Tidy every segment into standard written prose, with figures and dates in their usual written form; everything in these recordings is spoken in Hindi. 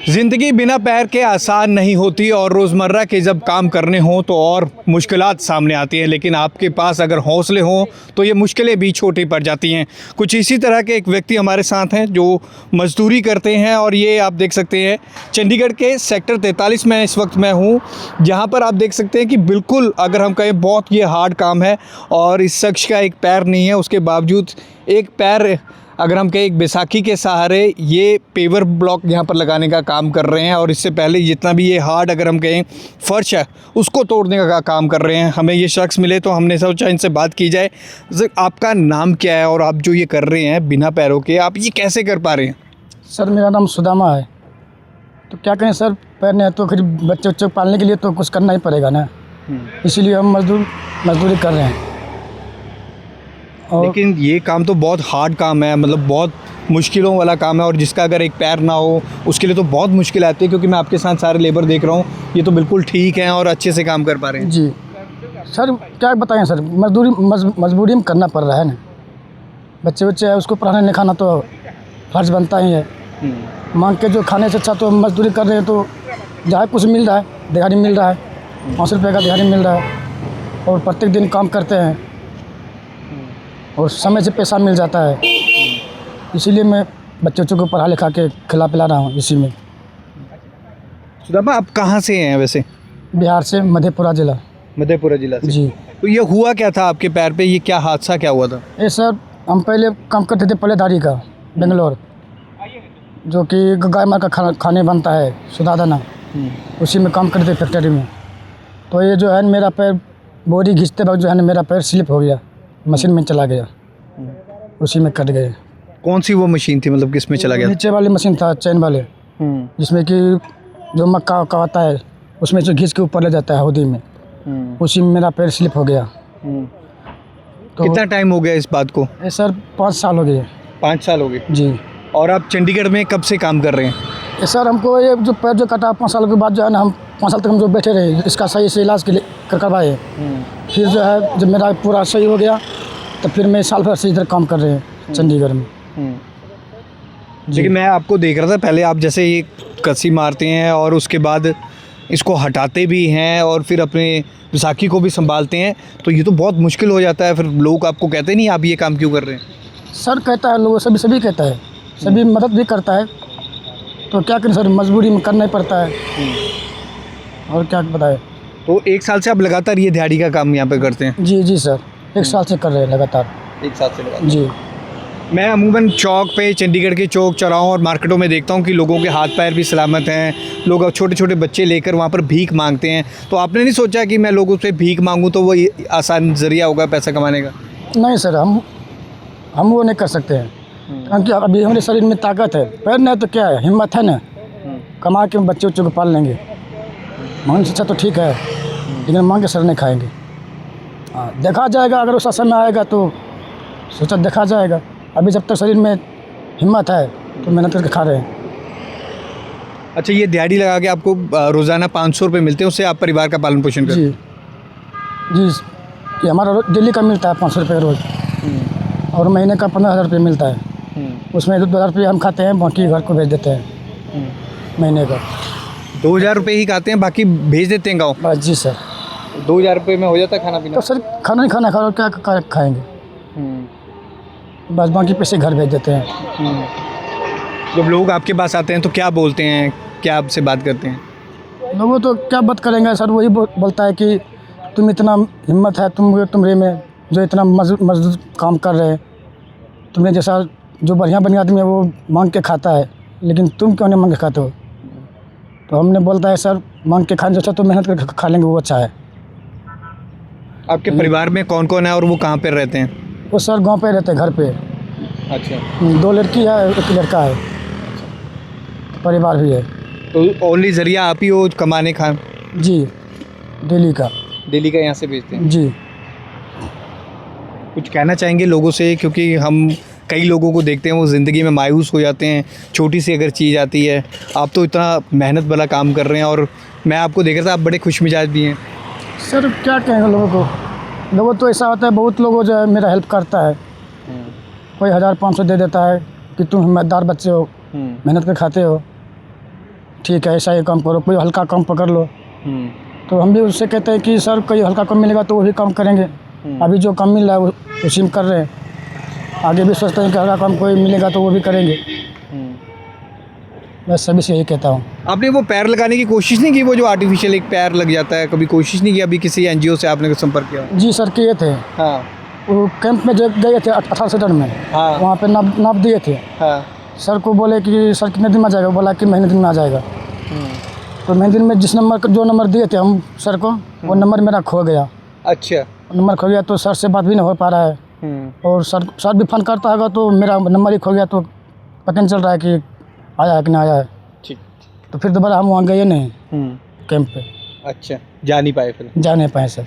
ज़िंदगी बिना पैर के आसान नहीं होती और रोज़मर्रा के जब काम करने हों तो और मुश्किलात सामने आती हैं, लेकिन आपके पास अगर हौसले हों तो ये मुश्किलें भी छोटी पड़ जाती हैं। कुछ इसी तरह के एक व्यक्ति हमारे साथ हैं जो मज़दूरी करते हैं और ये आप देख सकते हैं चंडीगढ़ के सेक्टर 43 में इस वक्त मैं हूँ, जहाँ पर आप देख सकते हैं कि बिल्कुल अगर हम कहें बहुत ये हार्ड काम है और इस शख्स का एक पैर नहीं है, उसके बावजूद एक पैर अगर हम कहें एक बैसाखी के सहारे ये पेवर ब्लॉक यहाँ पर लगाने का काम कर रहे हैं और इससे पहले जितना भी ये हार्ड अगर हम कहें फर्श है उसको तोड़ने का काम कर रहे हैं। हमें ये शख्स मिले तो हमने सोचा इनसे बात की जाए। आपका नाम क्या है और आप जो ये कर रहे हैं बिना पैरों के, आप ये कैसे कर पा रहे हैं? सर मेरा नाम सुदामा है। तो क्या करें सर, पैर नहीं है तो फिर बच्चे पालने के लिए तो कुछ करना ही पड़ेगा ना, इसीलिए हम मजदूरी कर रहे हैं। लेकिन ये काम तो बहुत हार्ड काम है, मतलब बहुत मुश्किलों वाला काम है और जिसका अगर एक पैर ना हो उसके लिए तो बहुत मुश्किल आती है। क्योंकि मैं आपके साथ सारे लेबर देख रहा हूँ, ये तो बिल्कुल ठीक है और अच्छे से काम कर पा रहे हैं। जी सर, क्या बताएं सर, मजबूरी में करना पड़ रहा है ना। बच्चे है, उसको पढ़ाना लिखाना तो फर्ज बनता ही है। मांग के जो खाने से अच्छा तो मजदूरी कर रहे हैं तो जहाँ कुछ मिल रहा है, दिहाड़ी मिल रहा है, 5 रुपये का दिहाड़ी मिल रहा है और प्रत्येक दिन काम करते हैं और समय से पैसा मिल जाता है। इसीलिए मैं बच्चों को पढ़ा लिखा के खिला पिला रहा हूँ इसी में। सुदामा, आप कहाँ से हैं वैसे? बिहार से, मधेपुरा ज़िला। मधेपुरा जिला से? जी। तो ये हुआ क्या था आपके पैर पे, ये क्या हादसा क्या हुआ था? ये सर, हम पहले काम करते थे पल्लेदारी का, बेंगलोर, जो कि गाय मार का खाने बनता है, सुधा दाना, उसी में काम करते फैक्ट्री में। तो ये जो है मेरा पैर बोरी घिंचते वक्त जो है मेरा पैर स्लिप हो गया, मशीन में चला गया, उसी में कट गए। कौन सी वो मशीन थी, मतलब किस में चला गया? नीचे वाली मशीन था, चैन वाले, जिसमें कि जो मक्का वक्का आता है उसमें से घिस के ऊपर ले जाता है हौदी में, उसी में मेरा पैर स्लिप हो गया। तो कितना टाइम हो गया इस बात को? सर 5 साल हो गए। 5 साल हो गए जी। और आप चंडीगढ़ में कब से काम कर रहे हैं? सर हमको ये जो पैर जो कटा 5 साल के बाद जो है ना, हम 5 साल तक हम जो बैठे रहे, इसका सही से इलाज के लिए करवाए। फिर जो है जब मेरा पूरा सही हो गया तो फिर मैं साल भर से इधर काम कर रहे हैं चंडीगढ़ में। लेकिन मैं आपको देख रहा था पहले आप जैसे ये कसी मारते हैं और उसके बाद इसको हटाते भी हैं और फिर अपने बैसाखी को भी संभालते हैं, तो ये तो बहुत मुश्किल हो जाता है। फिर लोग आपको कहते नहीं आप ये काम क्यों कर रहे हैं? सर कहता है, लोग सभी कहता है, सभी मदद भी करता है, तो क्या करें सर, मजबूरी में करना ही पड़ता है और क्या बताए। तो 1 साल से आप लगातार ये दिहाड़ी का काम यहाँ पे करते हैं? जी सर, 1 साल से कर रहे हैं लगातार। 1 साल से लगातार? जी। मैं अमूमन चौक पे, चंडीगढ़ के चौक चौराहों और मार्केटों में देखता हूँ कि लोगों के हाथ पैर भी सलामत हैं, लोग छोटे छोटे बच्चे लेकर वहाँ पर भीख मांगते हैं। तो आपने नहीं सोचा कि मैं लोगों से भीख मांगूँ तो वो आसान ज़रिया होगा पैसा कमाने का? नहीं सर, हम वो नहीं कर सकते हैं, क्योंकि अभी हमारे शरीर में ताकत है, पैर नहीं तो क्या है, हिम्मत है ना, कमा के बच्चे को पाल लेंगे। मांग से अच्छा तो ठीक है, लेकिन मांग के सर नहीं खाएंगे। हाँ, देखा जाएगा, अगर उस समय आएगा तो सोचा देखा जाएगा। अभी जब तक शरीर में हिम्मत है तो मेहनत करके खा रहे हैं। अच्छा, ये दिहाड़ी लगा के आपको रोज़ाना 500 रुपये मिलते हैं, उससे आप परिवार का पालन पोषण करते हैं? जी, ये हमारा डेली का मिलता है 500 रुपये रोज़, और महीने का 15,000 रुपये मिलता है। उसमें 2,000 रुपये हम खाते हैं, बाकी घर को भेज देते हैं। महीने का 2,000 रुपये ही खाते हैं, बाकी भेज देते हैं गाँव? जी सर। 2,000 रुपये में हो जाता है खाना पीना? तो सर खाना नहीं खाना खा, क्या खाएँगे, बस बाकी पैसे घर भेज देते हैं। जब लोग आपके पास आते हैं तो क्या बोलते हैं, क्या आपसे बात करते हैं? लोगों तो क्या बात करेंगे सर, वही बोलता है कि तुम इतना हिम्मत है तुम्हारे में, जो इतना मजदूर काम कर रहे हैं, तुमने जैसा जो बढ़िया आदमी है वो मांग के खाता है, लेकिन तुम क्यों नहीं मांग के खाते हो? तो हमने बोलता है सर, मांग के खाने अच्छा तो मेहनत करके खा लेंगे, वो अच्छा है। आपके परिवार में कौन कौन है और वो कहाँ पर रहते हैं? वो सर गांव पे रहते हैं, घर पे। अच्छा। 2 लड़की है, 1 लड़का है, परिवार भी है। तो ओनली ज़रिया आप ही हो कमाने का? जी, दिल्ली का यहाँ से भेजते हैं? जी। कुछ कहना चाहेंगे लोगों से, क्योंकि हम कई लोगों को देखते हैं वो ज़िंदगी में मायूस हो जाते हैं, छोटी सी अगर चीज़ आती है। आप तो इतना मेहनत वाला काम कर रहे हैं और मैं आपको देख रहा था आप बड़े खुश मिजाज भी हैं। सर क्या कहेंगे लोगों तो ऐसा होता है, बहुत लोगों जो है मेरा हेल्प करता है, कोई 1,000-500 दे देता है कि तुम हिम्मतदार बच्चे हो, मेहनत कर खाते हो, ठीक है ऐसा ही काम करो, कोई हल्का काम पकड़ लो। तो हम भी उससे कहते हैं कि सर कोई हल्का काम मिलेगा तो वही काम करेंगे। अभी जो काम मिल रहा है उसी में कर रहे हैं, आगे भी सोचते हैं कि हल्का काम कोई मिलेगा तो वो भी करेंगे। मैं सभी से यही कहता हूँ। आपने वो पैर लगाने की कोशिश नहीं की, वो जो आर्टिफिशियल एक पैर लग जाता है, कभी कोशिश नहीं की? अभी किसी एनजीओ से आपने संपर्क किया? जी सर किए थे। हाँ वो कैंप में जब गए थे 18 सेक्टर में, हाँ वहाँ पे नाप दिए थे। हाँ। सर को बोले कि सर कितने दिन में आ जाएगा, बोला कि महीने दिन में आ जाएगा। तो महीने दिन में जो नंबर दिए थे हम सर को, वो नंबर मेरा खो गया। अच्छा। नंबर खो गया तो सर से बात भी नहीं हो पा रहा है, और सर भी फ़ोन करता होगा तो मेरा नंबर ही खो गया, तो पता नहीं चल रहा है कि आया है कि नहीं आया है। ठीक। तो फिर दोबारा हम वहाँ गए नहीं कैंप पे। अच्छा, जा नहीं पाए फिर? जा नहीं पाए सर।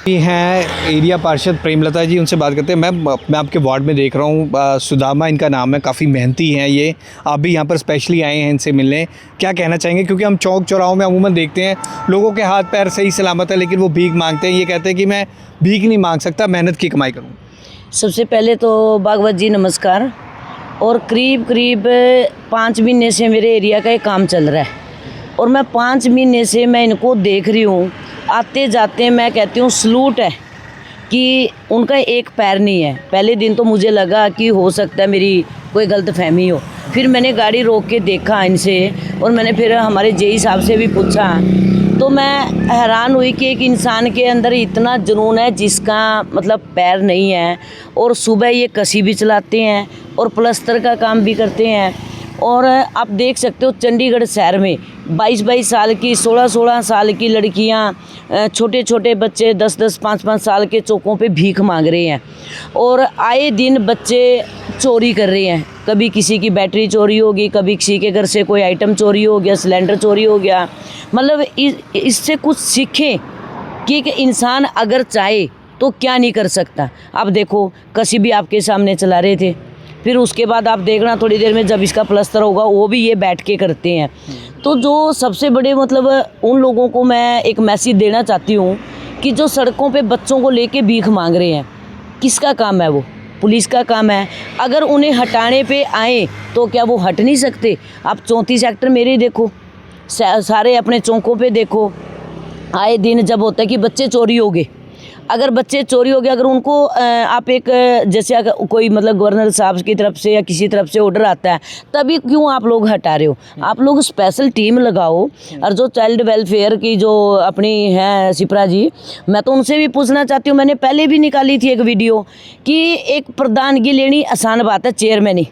ये हैं एरिया पार्षद प्रेमलता जी, उनसे बात करते हैं। मैं आपके वार्ड में देख रहा हूँ, सुदामा इनका नाम है, काफ़ी मेहनती हैं ये। आप भी यहाँ पर स्पेशली आए हैं इनसे मिलने, क्या कहना चाहेंगे? क्योंकि हम चौक चौराहों में अमूमन देखते हैं लोगों के हाथ पैर सही सलामत है, लेकिन वो भीख मांगते हैं। ये कहते हैं कि मैं भीख नहीं मांग सकता, मेहनत की कमाई करूँ। सबसे पहले तो भागवत जी नमस्कार। और करीब 5 महीने से मेरे एरिया का ये काम चल रहा है, और मैं 5 महीने से मैं इनको देख रही हूँ। आते जाते मैं कहती हूँ सलूट है कि उनका एक पैर नहीं है। पहले दिन तो मुझे लगा कि हो सकता है मेरी कोई गलतफहमी हो, फिर मैंने गाड़ी रोक के देखा इनसे, और मैंने फिर हमारे जेई साहब से भी पूछा, तो मैं हैरान हुई कि एक इंसान के अंदर इतना जुनून है जिसका मतलब पैर नहीं है, और सुबह ये कसी भी चलाते हैं और प्लस्तर का काम भी करते हैं। और आप देख सकते हो चंडीगढ़ शहर में 22-22 साल की, 16-16 साल की लड़कियां, छोटे छोटे बच्चे 10-10, 5-5 साल के चौकों पे भीख मांग रहे हैं, और आए दिन बच्चे चोरी कर रहे हैं। कभी किसी की बैटरी चोरी होगी, कभी किसी के घर से कोई आइटम चोरी हो गया, सिलेंडर चोरी हो गया। मतलब इससे कुछ सीखें कि एक इंसान अगर चाहे तो क्या नहीं कर सकता। आप देखो कसी भी आपके सामने चला रहे थे, फिर उसके बाद आप देखना थोड़ी देर में जब इसका प्लस्तर होगा वो भी ये बैठ के करते हैं। तो जो सबसे बड़े मतलब उन लोगों को मैं एक मैसेज देना चाहती हूँ कि जो सड़कों पे बच्चों को लेके भीख मांग रहे हैं, किसका काम है वो? पुलिस का काम है। अगर उन्हें हटाने पे आए तो क्या वो हट नहीं सकते? आप 34 सेक्टर मेरे देखो, सारे अपने चौकों पे देखो, आए दिन जब होता है कि बच्चे चोरी हो गए, अगर बच्चे चोरी हो गए, अगर उनको आप एक जैसे अगर कोई मतलब गवर्नर साहब की तरफ से या किसी तरफ से ऑर्डर आता है, तभी क्यों आप लोग हटा रहे हो? आप लोग स्पेशल टीम लगाओ। और जो चाइल्ड वेलफेयर की जो अपनी है सिप्रा जी, मैं तो उनसे भी पूछना चाहती हूँ, मैंने पहले भी निकाली थी एक वीडियो कि एक प्रधानगी लेनी आसान बात है, चेयरमैन ही,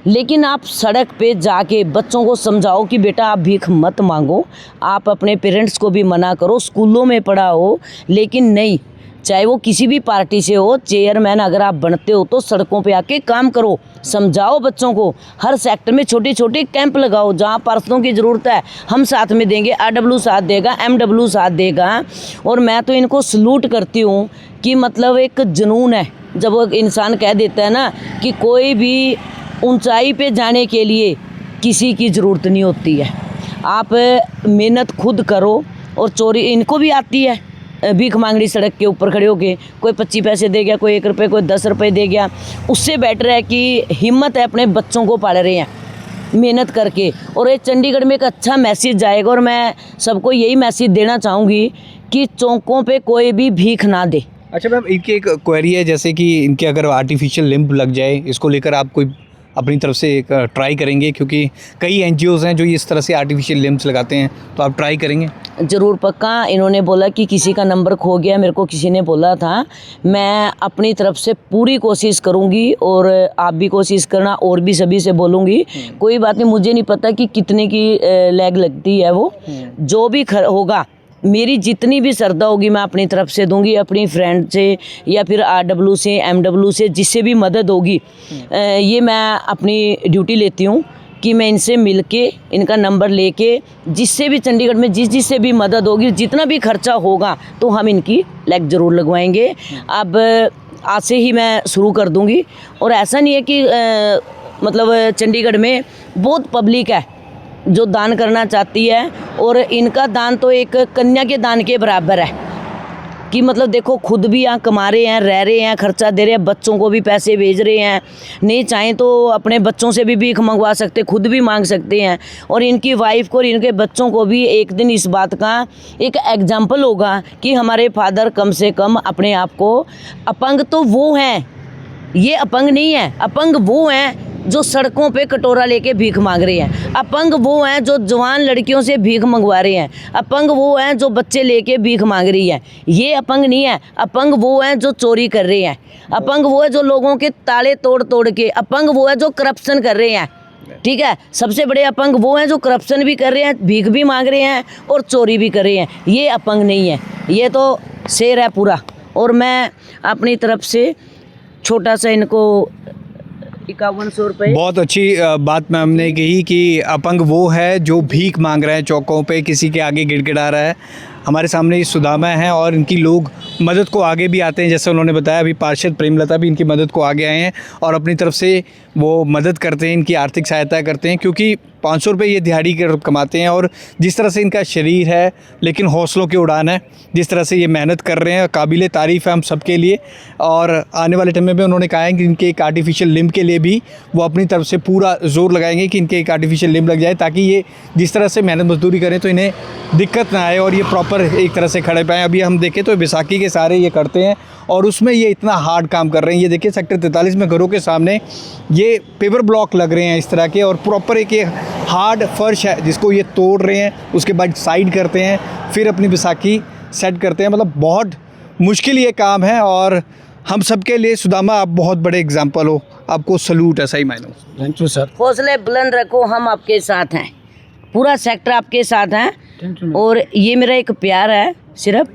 लेकिन आप सड़क पे जाके बच्चों को समझाओ कि बेटा आप भीख मत मांगो, आप अपने पेरेंट्स को भी मना करो, स्कूलों में पढ़ाओ। लेकिन नहीं, चाहे वो किसी भी पार्टी से हो, चेयरमैन अगर आप बनते हो तो सड़कों पे आके काम करो, समझाओ बच्चों को। हर सेक्टर में छोटे छोटे कैंप लगाओ, जहाँ पार्षदों की ज़रूरत है हम साथ में देंगे, RW साथ देगा, MW साथ देगा। और मैं तो इनको सलूट करती हूँ कि मतलब एक जुनून है। जब वो इंसान कह देता है ना कि कोई भी ऊंचाई पे जाने के लिए किसी की ज़रूरत नहीं होती है, आप मेहनत खुद करो। और चोरी इनको भी आती है, भीख मांगनी सड़क के ऊपर खड़े होके, कोई 25 पैसे दे गया, कोई 1 रुपये, कोई 10 रुपये दे गया। उससे बेटर है कि हिम्मत है, अपने बच्चों को पाल रहे हैं मेहनत करके। और ये चंडीगढ़ में एक अच्छा मैसेज जाएगा, और मैं सबको यही मैसेज देना चाहूँगी कि चौकों पे कोई भी भीख ना दे। अच्छा मैम, इनकी एक क्वेरी है, जैसे कि इनके अगर आर्टिफिशियल लिम्ब लग जाए, इसको लेकर आप कोई अपनी तरफ से एक ट्राई करेंगे? क्योंकि कई एनजीओज़ हैं जो इस तरह से आर्टिफिशियल लिम्ब्स लगाते हैं, तो आप ट्राई करेंगे? ज़रूर, पक्का। इन्होंने बोला कि किसी का नंबर खो गया, मेरे को किसी ने बोला था, मैं अपनी तरफ से पूरी कोशिश करूंगी, और आप भी कोशिश करना, और भी सभी से बोलूँगी। कोई बात नहीं, मुझे नहीं पता कि कितने की लैग लगती है, वो जो भी होगा, मेरी जितनी भी श्रद्धा होगी मैं अपनी तरफ से दूंगी, अपनी फ्रेंड से या फिर RW से, MW से, जिससे भी मदद होगी। ये मैं अपनी ड्यूटी लेती हूँ कि मैं इनसे मिलके, इनका नंबर लेके, जिससे भी चंडीगढ़ में जिससे भी मदद होगी, जितना भी खर्चा होगा, तो हम इनकी लैग ज़रूर लगवाएंगे। अब आज से ही मैं शुरू कर दूंगी। और ऐसा नहीं है कि मतलब चंडीगढ़ में बहुत पब्लिक है जो दान करना चाहती है, और इनका दान तो एक कन्या के दान के बराबर है। कि मतलब देखो खुद भी यहाँ कमा रहे हैं, रह रहे हैं, खर्चा दे रहे हैं, बच्चों को भी पैसे भेज रहे हैं, नहीं चाहें तो अपने बच्चों से भी भीख मंगवा सकते, खुद भी मांग सकते हैं। और इनकी वाइफ को और इनके बच्चों को भी एक दिन इस बात का एक एग्जाम्पल होगा कि हमारे फादर कम से कम अपने आप को, अपंग तो वो हैं, ये अपंग नहीं है, अपंग वो हैं जो सड़कों पे कटोरा लेके भीख मांग रहे हैं, अपंग वो हैं जो जवान लड़कियों से भीख मंगवा रहे हैं, अपंग वो हैं जो बच्चे लेके भीख मांग रही है। ये अपंग नहीं है, अपंग वो हैं जो चोरी कर रहे हैं, अपंग वो है जो लोगों के ताले तोड़ तोड़ के, अपंग वो है जो करप्शन कर रहे हैं। ठीक है, सबसे बड़े अपंग वो हैं जो करप्शन भी कर रहे हैं, भीख भी मांग रहे हैं और चोरी भी कर रहे हैं। ये अपंग नहीं है, ये तो शेर है पूरा। और मैं अपनी तरफ से छोटा सा इनको 5100 रुपये। बहुत अच्छी बात मैम ने कही कि अपंग वो है जो भीख मांग रहा है चौकों पे, किसी के आगे गिड़गिड़ा रहा है। हमारे सामने ये सुदामा हैं और इनकी लोग मदद को आगे भी आते हैं, जैसे उन्होंने बताया अभी पार्षद प्रेमलता भी इनकी मदद को आगे आए हैं और अपनी तरफ से वो मदद करते हैं, इनकी आर्थिक सहायता करते हैं, क्योंकि 500 रुपये ये दिहाड़ी कमाते हैं। और जिस तरह से इनका शरीर है लेकिन हौसलों की उड़ान है, जिस तरह से ये मेहनत कर रहे हैं, काबिल तारीफ़ है हम सब के लिए। और आने वाले टाइम में भी उन्होंने कहा है कि इनके एक आर्टिफिशियल लिम्ब के लिए भी वो अपनी तरफ से पूरा जोर लगाएंगे कि इनके एक आर्टिफिशियल लिम्ब लग जाए, ताकि ये जिस तरह से मेहनत मजदूरी करें तो इन्हें दिक्कत ना आए और ये प्रॉपर एक तरह से खड़े पाएँ। अभी हम देखें तो बैसाखी के सारे ये करते हैं और उसमें ये इतना हार्ड काम कर रहे हैं। ये देखिए सेक्टर 43 में घरों के सामने ये पेपर ब्लॉक लग रहे हैं इस तरह के, और प्रॉपर एक ये हार्ड फर्श है जिसको ये तोड़ रहे हैं, उसके बाद साइड करते हैं, फिर अपनी बैसाखी सेट करते हैं। मतलब बहुत मुश्किल ये काम है और हम सब के लिए सुदामा आप बहुत बड़े एग्जाम्पल हो, आपको सलूट है सही मायनों। Thank you sir. हौसले बुलंद रखो, हम आपके साथ हैं, पूरा सेक्टर आपके साथ हैं। Thank you. और ये मेरा एक प्यार है सिर्फ,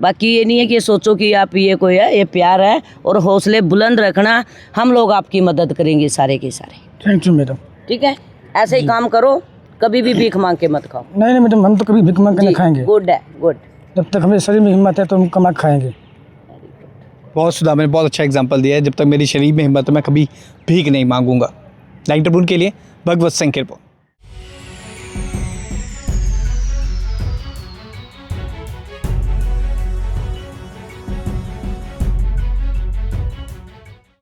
बाकी ये नहीं है कि सोचो कि आप ये कोई है, ये प्यार है। और हौसले बुलंद रखना, हम लोग आपकी मदद करेंगे सारे के सारे। Thank you madam. ठीक है, ऐसे ही काम करो, कभी भी भीख मांग के मत खाओ। नहीं मैडम, हम तो कभी भीख मांग के नहीं खाएंगे। गुड है, गुड। जब तक हमारे शरीर में हिम्मत है तो हम कमा के खाएंगे। बहुत सुदामा ने बहुत अच्छा एग्जाम्पल दिया है, जब तक मेरी शरीर में हिम्मत है मैं कभी भीख नहीं मांगूंगा। लाइव ट्रिब्यून के लिए भगवत सिंह की रिपोर्ट।